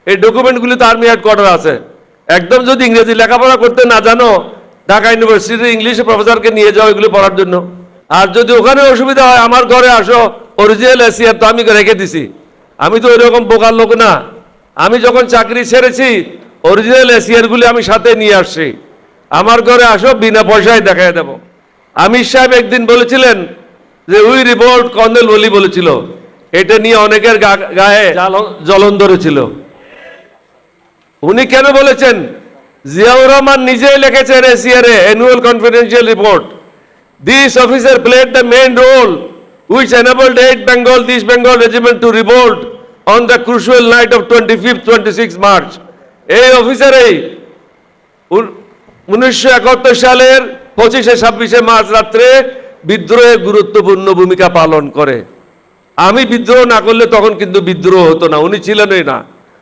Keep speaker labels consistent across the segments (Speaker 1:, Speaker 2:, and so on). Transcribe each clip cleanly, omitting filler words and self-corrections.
Speaker 1: এই ডকুমেন্টগুলিতে army headquarter আছে। একদম যদি ইংরেজি লেখাপড়া করতে না জানো, ঢাকা ইউনিভার্সিটির ইংলিশে প্রফেসরকে নিয়ে যাও এগুলি পড়ার জন্য। আর যদি ওখানে অসুবিধা হয়, আমার ঘরে আসো, অরিজিনাল এসিআর তো আমি রেখে দিছি। আমি তো ওইরকম বোকার লোক না। আমি যখন চাকরি ছেড়েছি অরিজিনাল এসিআরগুলি আমি সাথে নিয়ে আসছি। আমার ঘরে আসো, বিনা পয়সায় দেখায় দেব। আমির সাহেব একদিন বলেছিলেন যে উই রিভোল্ট, কর্নেল ওলি বলেছিল, এটা নিয়ে অনেকের গায়ে জ্বলন ধরেছিল। উনি কেন বলেছেন? জিয়াউর রহমান নিজেই লিখেছেন এসিআরে annual confidential report, this officer played the main role which enabled 8 Bengal, East Bengal regiment to revolt on the crucial night of 25th-26 March. এই অফিসারই 1971 সালের 25-26 মার্চ রাত্রে বিদ্রোহে গুরুত্বপূর্ণ ভূমিকা পালন করে। আমি বিদ্রোহ না করলে তখন কিন্তু বিদ্রোহ হতো না। উনি ছিলেনই না,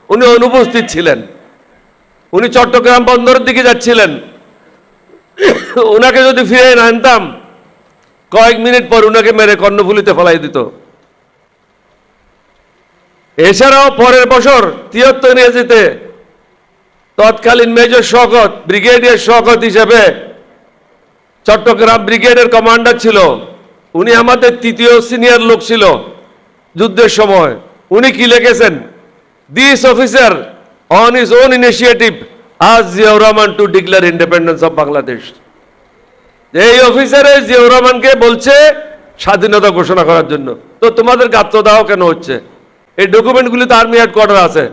Speaker 1: উনি অনুপস্থিত ছিলেন। উনি চট্টগ্রাম বন্দরের দিকে যাচ্ছিলেন। ওনাকে যদি ফিরে না আনতাম, কয়েক মিনিট পর উনাকে মেরে কর্ণফুলিতে ফেলাই দিত। এছাড়াও পরের বছর 73 ইংরেজিতে তৎকালীন মেজর শওকত, ব্রিগেডিয়ার শওকত হিসেবে চট্টগ্রাম ব্রিগেডের কমান্ডার ছিল। উনি আমাদের তৃতীয় সিনিয়র লোক ছিল যুদ্ধের সময়। উনি কি লিখেছেন? This officer on his own initiative as Ziaur Rahman to declare independence of Bangladesh. এই অফিসারে জিয়াউর রহমানকে বলছে স্বাধীনতা ঘোষণা করার জন্য। তো তোমাদের গাত্রদাহ কেন হচ্ছে? এই ডকুমেন্টগুলিতে আর্মি হেডকোয়ার্টার আছে।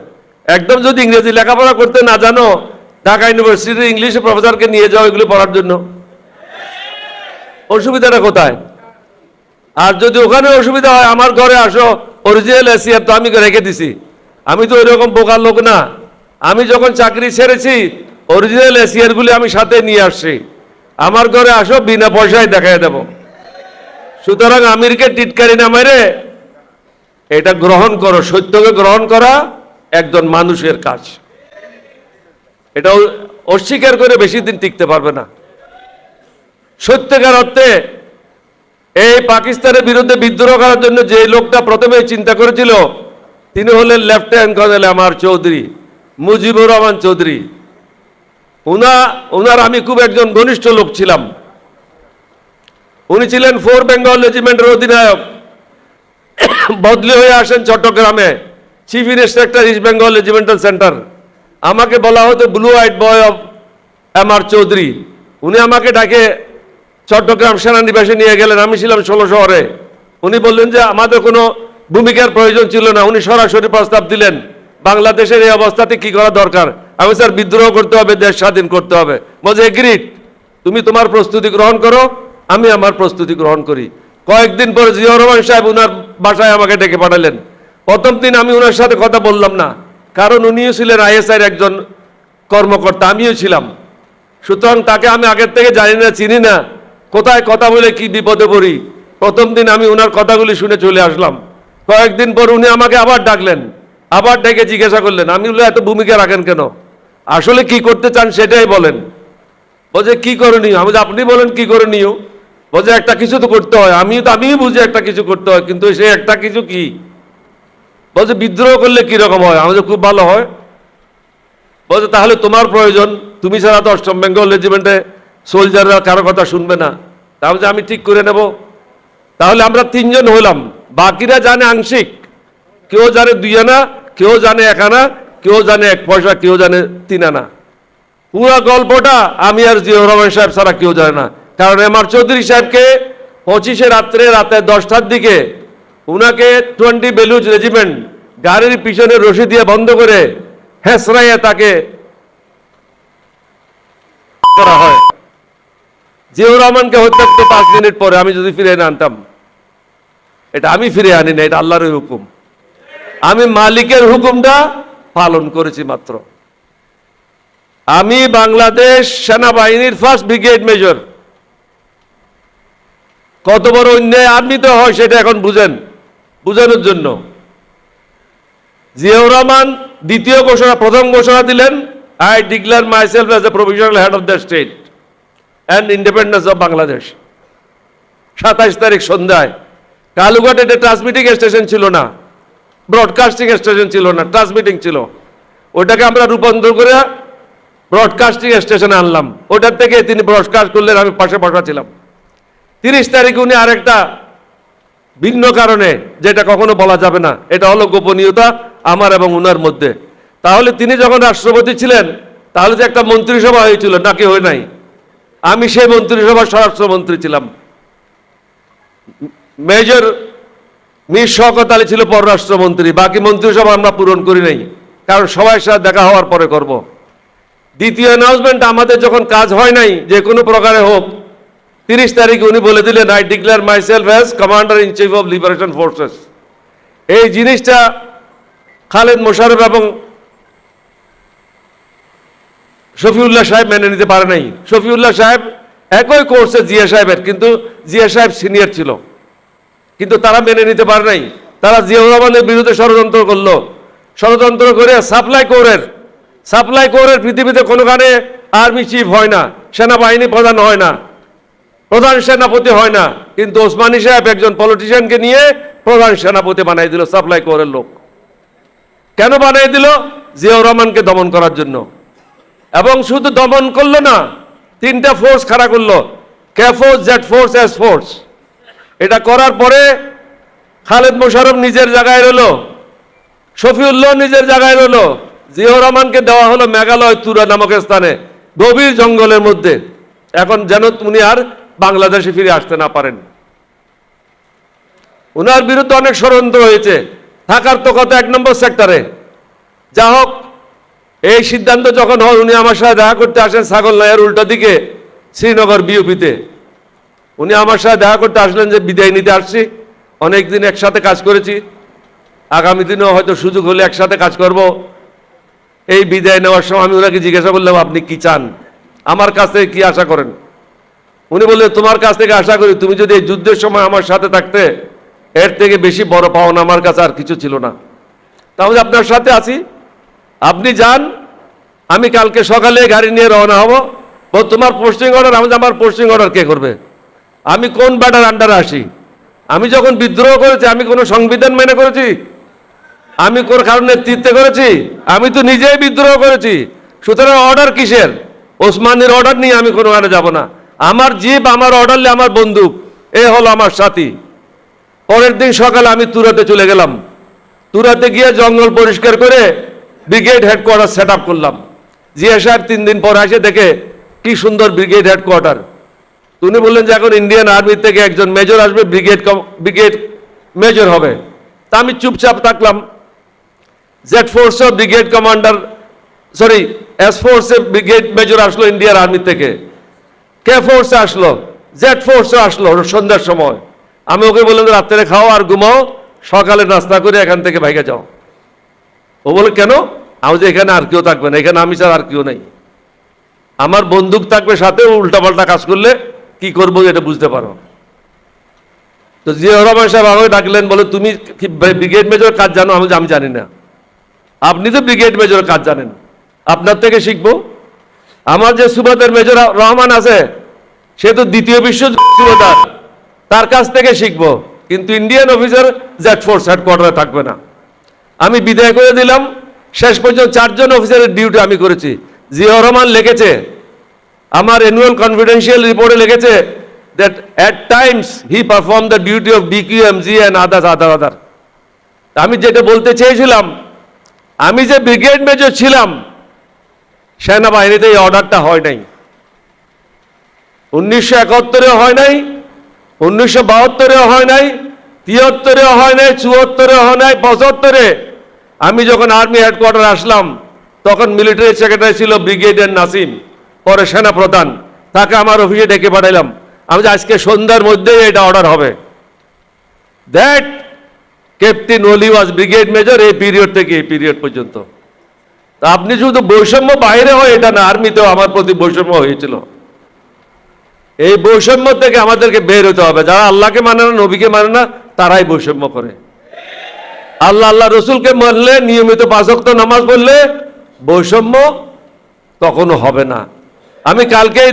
Speaker 1: একদম যদি ইংরেজি লেখাপড়া করতে না জানো, ঢাকা ইউনিভার্সিটির ইংলিশে প্রফেসরকে নিয়ে যাও এগুলি পড়ার জন্য। অসুবিধাটা কোথায়? আর যদি ওখানে অসুবিধা হয়, আমার ঘরে আসো, অরিজিনাল এসিআর তো আমি রেখে দিছি। আমি তো ওইরকম বোকার লোক না। আমি যখন চাকরি ছেড়েছি অরিজিনাল এসিআরগুলি আমি সাথে নিয়ে আসছি। আমার ঘরে আসো, বিনা পয়সায় দেখায় দেব। সুতরাং আমিরকে টিটকারি না মেরে এটা গ্রহণ করো। সত্যকে গ্রহণ করা একজন মানুষের কাজ। এটা অস্বীকার করে বেশি দিন টিকতে পারবে না। সত্যিকার অর্থে এই পাকিস্তানের বিরুদ্ধে বিদ্রোহ করার জন্য যে লোকটা প্রথমে চিন্তা করেছিল, তিনি হলেন লেফটেন্যান্ট কর্নেল আমার চৌধুরী, মুজিবুর রহমান চৌধুরী। ওনার আমি খুব একজন ঘনিষ্ঠ লোক ছিলাম। উনি ছিলেন 4 বেঙ্গল রেজিমেন্টের অধিনায়ক। বদলি হয়ে আসেন চট্টগ্রামে, chief inspector East Bengal regimental centre. আমাকে বলা হতো blue white boy of M R Chowdhury. উনি আমাকে ডাকে চট্টগ্রাম সেনানিবাসে নিয়ে গেলেন। আমি ছিলাম 16 শহরে। উনি বললেন যে আমাদের কোনো ভূমিকার প্রয়োজন ছিল না। উনি সরাসরি প্রস্তাব দিলেন, বাংলাদেশের এই অবস্থাতে কি করা দরকার। আমি স্যার, বিদ্রোহ করতে হবে, দেশ স্বাধীন করতে হবে। বলছে এগ্রিড, তুমি তোমার প্রস্তুতি গ্রহণ করো, আমি আমার প্রস্তুতি গ্রহণ করি। কয়েকদিন পরে জিয়াউর রহমান সাহেব উনার বাসায় আমাকে ডেকে পাঠালেন। প্রথম দিন আমি উনার সাথে কথা বললাম না, কারণ উনিও ছিলেন আইএসআইয়ের একজন কর্মকর্তা, আমিও ছিলাম। সুতরাং তাকে আমি আগের থেকে জানি না, চিনি না, কোথায় কথা বলে কি বিপদে পড়ি। প্রথম দিন আমি উনার কথাগুলি শুনে চলে আসলাম। কয়েকদিন পর উনি আমাকে আবার ডাকলেন, আবার ডেকে জিজ্ঞাসা করলেন, আমি বললাম এত ভূমিকা রাখেন কেন, আসলে কি করতে চান সেটাই বলেন। বলছে কি করণীয়? আমি বলছি আপনি বলেন কি করণীয়। বলছে একটা কিছু তো করতে হয়। আমিও বুঝি একটা কিছু করতে হয়, কিন্তু সে একটা কিছু কি? বলছে বিদ্রোহ করলে কিরকম হয়? আমি খুব ভালো হয়। বলছে তাহলে তোমার প্রয়োজন, তুমি ছাড়া তো 8ম বেঙ্গল রেজিমেন্টে সোলজাররা কারো কথা শুনবে না। তাহলে আমি ঠিক করে নেব। তাহলে আমরা 3 জন হলাম, বাকিরা জানে আংশিক। কেউ জানে 2 আনা, কেউ জানে 1 আনা, কেউ জানে 1 পয়সা, কেউ জানে 3 আনা। পুরো গল্পটা আমি আর জিয়াউর রহমান সাহেব ছাড়া কেউ জানে না। কারণ এম আর চৌধুরী সাহেবকে 25 রাতে 10টার দিকে উনাকে 20 বেলুচ রেজিমেন্ট গাড়ির পিছনে রশি দিয়ে বন্ধ করে হেসরাইয়া তাকে করা হয়। জিয়াউর রহমানকে হত্যা করতে 5 মিনিট পরে আমি যদি ফিরে না আনতাম, এটা আমি ফিরে আনি না, এটা আল্লাহর হুকুম। আমি মালিকের হুকুমটা পালন করেছি মাত্র। আমি বাংলাদেশ সেনাবাহিনীর 1st ব্রিগেড মেজর। কত বড় অন্যায় আর্মিতে হয় সেটা এখন বুঝেন, বুঝানোর জন্য। জিয়াউর রহমান দ্বিতীয় ঘোষণা, প্রথম ঘোষণা দিলেন, I declare myself as a provisional head of the state and independence of Bangladesh. 27 তারিখ সন্ধ্যায় কালুঘাটে ট্রান্সমিটিং স্টেশন ছিল না, ব্রডকাস্টিং স্টেশন ছিল না, ট্রান্সমিটিং ছিল। ওটাকে আমরা রূপান্তর করে ব্রডকাস্টিং স্টেশনে আনলাম। ওটার থেকে তিনি ব্রডকাস্ট করলেন, আমি পাশে বসা ছিলাম। 30 তারিখে উনি আরেকটা ভিন্ন কারণে, যেটা কখনো বলা যাবে না, এটা হলো গোপনীয়তা আমার এবং উনার মধ্যে। তাহলে তিনি যখন রাষ্ট্রপতি ছিলেন তাহলে যে একটা মন্ত্রিসভা হয়েছিল নাকি হয় নাই? আমি সেই মন্ত্রিসভার স্বরাষ্ট্রমন্ত্রী ছিলাম। মেজর মীর শওকত আলী ছিল পররাষ্ট্রমন্ত্রী। বাকি মন্ত্রিসভা আমরা পূরণ করি নাই, কারণ সবার সাথে দেখা হওয়ার পরে করব। দ্বিতীয় অ্যানাউন্সমেন্ট আমাদের যখন কাজ হয় নাই যে কোনো প্রকারে হোক, 30 তারিখে উনি বলে দিলেন, I declare myself as commander in chief of liberation forces. এই জিনিসটা খালেদ মোশাররফ এবং শফিউল্লাহ সাহেব মেনে নিতে পারে নাই। শফিউল্লাহ সাহেব একই কোর্সে জিয়া সাহেবের, কিন্তু জিয়া সাহেব সিনিয়র ছিল, কিন্তু তারা মেনে নিতে পারে নাই। তারা জিয়াউর রহমানের বিরুদ্ধে ষড়যন্ত্র করলো। ষড়যন্ত্র করে সাপ্লাই কোরের পৃথিবীতে কোনোখানে আর্মি চিফ হয় না, সেনাবাহিনী প্রধান হয় না, প্রধান সেনাপতি হয় না, কিন্তু ওসমানী সাহেব একজন পলিটিশিয়ানকে নিয়ে প্রধান সেনাপতি বানাই দিল সাপ্লাই কোরের লোক। কেন বানাই দিল? জিয়াউর রহমানকে দমন করার জন্য। এবং শুধু দমন করলো না, 3টা ফোর্স খাড়া করলো, K force, Z force, S force. এটা করার পরে খালেদ মোশাররফ নিজের জায়গায় রইল, শফিউল্লাহ নিজের জায়গায় রইল, জিয়াউর রহমানকে দেওয়া হলো মেঘালয় তুরা নামক স্থানে, গভীর জঙ্গলের মধ্যে। এখন যেন উনি আর বাংলাদেশে ফিরে আসতে না পারেন। উনার বিরুদ্ধে অনেক ষড়যন্ত্র হয়েছে, থাকার তো কথা 1 নম্বর সেক্টরে। যা হোক, এই সিদ্ধান্ত যখন হয়, উনি আমার সাথে দেখা করতে আসেন ছাগলনাইয়ের উল্টো দিকে শ্রীনগর বিউপিতে। উনি আমার সাথে দেখা করতে আসলেন যে বিদায় নিতে আসছি, অনেকদিন একসাথে কাজ করেছি, আগামী দিনেও হয়তো সুযোগ হলে একসাথে কাজ করব। এই বিদায় নেওয়ার সময় আমি ওনাকে জিজ্ঞাসা করলাম, আপনি কি চান, আমার কাছ থেকে কি আশা করেন? উনি বললেন, তোমার কাছ থেকে আশা করি তুমি যদি এই যুদ্ধের সময় আমার সাথে থাকতে, এর থেকে বেশি বড় পাওনা আমার কাছে আর কিছু ছিল না। তাহলে আপনার সাথে আছি, আপনি যান, আমি কালকে সকালে গাড়ি নিয়ে রওনা হব। তোমার পোস্টিং অর্ডার, আমার পোস্টিং অর্ডার কে করবে? আমি কোন ব্যাটার আন্ডারে আসি? আমি যখন বিদ্রোহ করেছি, আমি কোনো সংবিধান মেনে করেছি? আমি কোন কারণ নেতৃত্বে করেছি? আমি তো নিজেই বিদ্রোহ করেছি। সুতরাং অর্ডার কিসের? ওসমানীর অর্ডার নিয়ে আমি কোনো কারণে যাব না। আমার জিপ, আমার অর্ডার নিয়ে আমার বন্দুক, এ হলো আমার সাথী। পরের দিন সকালে আমি তুরাতে চলে গেলাম। তুরাতে গিয়ে জঙ্গল পরিষ্কার করে ব্রিগেড হেডকোয়ার্টার সেট আপ করলাম। জিয়া সাহেব 3 দিন পর আসে, দেখে কি সুন্দর ব্রিগেড হেডকোয়ার্টার। উনি বললেন যে এখন ইন্ডিয়ান আর্মি থেকে একজন মেজর আসবে, ব্রিগেড মেজর হবে। তা আমি চুপচাপ থাকলাম। জেড ফোর্সে ব্রিগেড কমান্ডার, সরি এস ফোর্সে ব্রিগেড মেজর আসলো ইন্ডিয়ান আর্মি থেকে, কে ফোর্সে আসলো, জেড ফোর্সে আসলো সন্ধ্যার সময়। আমি ওকে বললাম রাত্রে খাও আর ঘুমাও, সকালে নাস্তা করে এখান থেকে ভাইগে যাও। ও বলে কেন? আমি যে এখানে আর কেউ থাকবে না, এখানে আমি ছাড়া আর কেউ নেই, আমার বন্দুক থাকবে সাথে, উল্টাপাল্টা কাজ করলে কি করবো এটা বুঝতে পারো। তো জিয়াউর রহমান সাহেব আমাকে ডাকলেন, বলে তুমি কি ব্রিগেড মেজর কাজ জানো? আমি জানি না। আপনি তো ব্রিগেড মেজর কাজ জানেন, আপনার থেকে শিখবো। আমার যে সুবাদার মেজর রহমান আছে, সে তো 2য় বিশ্ব সুবাদার, তার কাছ থেকে শিখবো। কিন্তু ইন্ডিয়ান অফিসার জেড ফোর্স হেডকোয়ার্টারে থাকবে না। আমি বিদায় করে দিলাম। শেষ পর্যন্ত 4 জন অফিসারের ডিউটি আমি করেছি। জিয়াউর রহমান লিখেছে, আমার অ্যানুয়াল কনফিডেন্সিয়াল রিপোর্টে লিখেছে that at times he performed the duty of DQMG and other. আমি যেটা বলতে চেয়েছিলাম, আমি যে ব্রিগেড মেজর ছিলাম, সেনাবাহিনীতে এই অর্ডারটা হয় নাই। 1971-এও হয় নাই, 1972-এও হয় নাই, 73-এও হয় নাই, 74-এও হয় নাই, 75-এ আমি যখন আর্মি হেডকোয়ার্টার আসলাম, তখন মিলিটারি সেক্রেটারি ছিল ব্রিগেডিয়ার নাসিম, পরে সেনা প্রধান। তাকে আমার অফিসে ডেকে পাঠাইলাম। আমি যে আজকে সন্ধ্যার মধ্যেই এটা অর্ডার হবে। দ্যাট ক্যাপ্টেন ওলি ওয়াজ ব্রিগেড মেজর এই পিরিয়ড থেকে এই পিরিয়ড পর্যন্ত। তা আপনি শুধু বৈষম্য বাইরে হয় এটা না, আর্মিতেও আমার প্রতি বৈষম্য হয়েছিল। এই বৈষম্য থেকে আমাদেরকে বের হতে হবে। যারা আল্লাহকে মানে না, নবীকে মানে না, তারাই বৈষম্য করে। আল্লাহ রসুলকে মানলে, নিয়মিত 5 ওয়াক্ত নামাজ পড়লে বৈষম্য কখনো হবে না। আমি কালকেই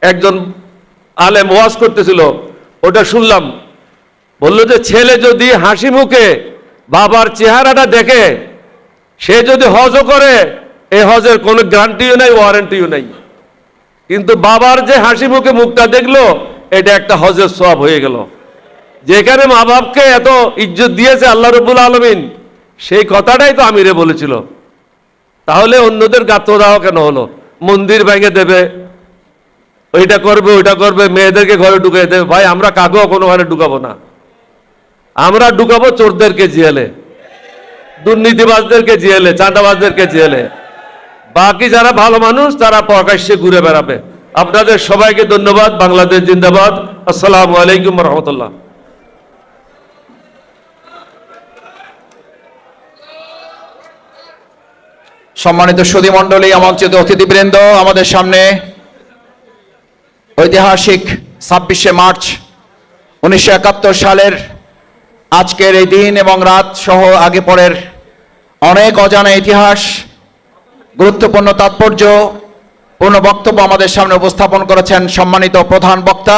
Speaker 1: একজন আলেম ওয়াজ করতেছিল, ওটা শুনলাম। বলল যে ছেলে যদি হাসি মুখে বাবার চেহারাটা দেখে, সে যদি হজও করে, এই হজের কোনো গ্যারান্টিও নাই, ওয়ারেন্টিও নাই। কিন্তু বাবার যে হাসি মুখে মুখটা দেখলো, এটা একটা হজের সওয়াব হয়ে গেল। যেখানে মা বাপকে এত ইজ্জত দিয়েছে আল্লাহ রাব্বুল আলামিন, সেই কথাটাই তো আমিরে বলেছিল। তাহলে অন্যদের গাত্রদাহ কেন হলো? মন্দির ভেঙে দেবে, ওইটা করবে ওইটা করবে, মেয়েদেরকে ঘরে ঢুকিয়ে দেবে। ভাই, আমরা কাকেও কোনো ঘরে ঢুকাবো না, আমরা ঢুকাবো চোরদেরকে জেলে, দুর্নীতিবাজদেরকে জেলে, চাঁদাবাজদেরকে জেলে। বাকি যারা ভালো মানুষ তারা প্রকাশ্যে ঘুরে বেড়াবে। আপনাদের সবাইকে ধন্যবাদ। বাংলাদেশ জিন্দাবাদ। আসসালামু আলাইকুম রহমতুল্লাহ।
Speaker 2: সম্মানিত সুধী মণ্ডলী, আমন্ত্রিত অতিথিবৃন্দ, আমাদের সামনে ঐতিহাসিক 26শে মার্চ 1971 সালের আজকের এই দিন এবং রাত সহ আগে পরের অনেক অজানা ইতিহাস, গুরুত্বপূর্ণ তাৎপর্য পূর্ণ বক্তব্য আমাদের সামনে উপস্থাপন করেছেন সম্মানিত প্রধান বক্তা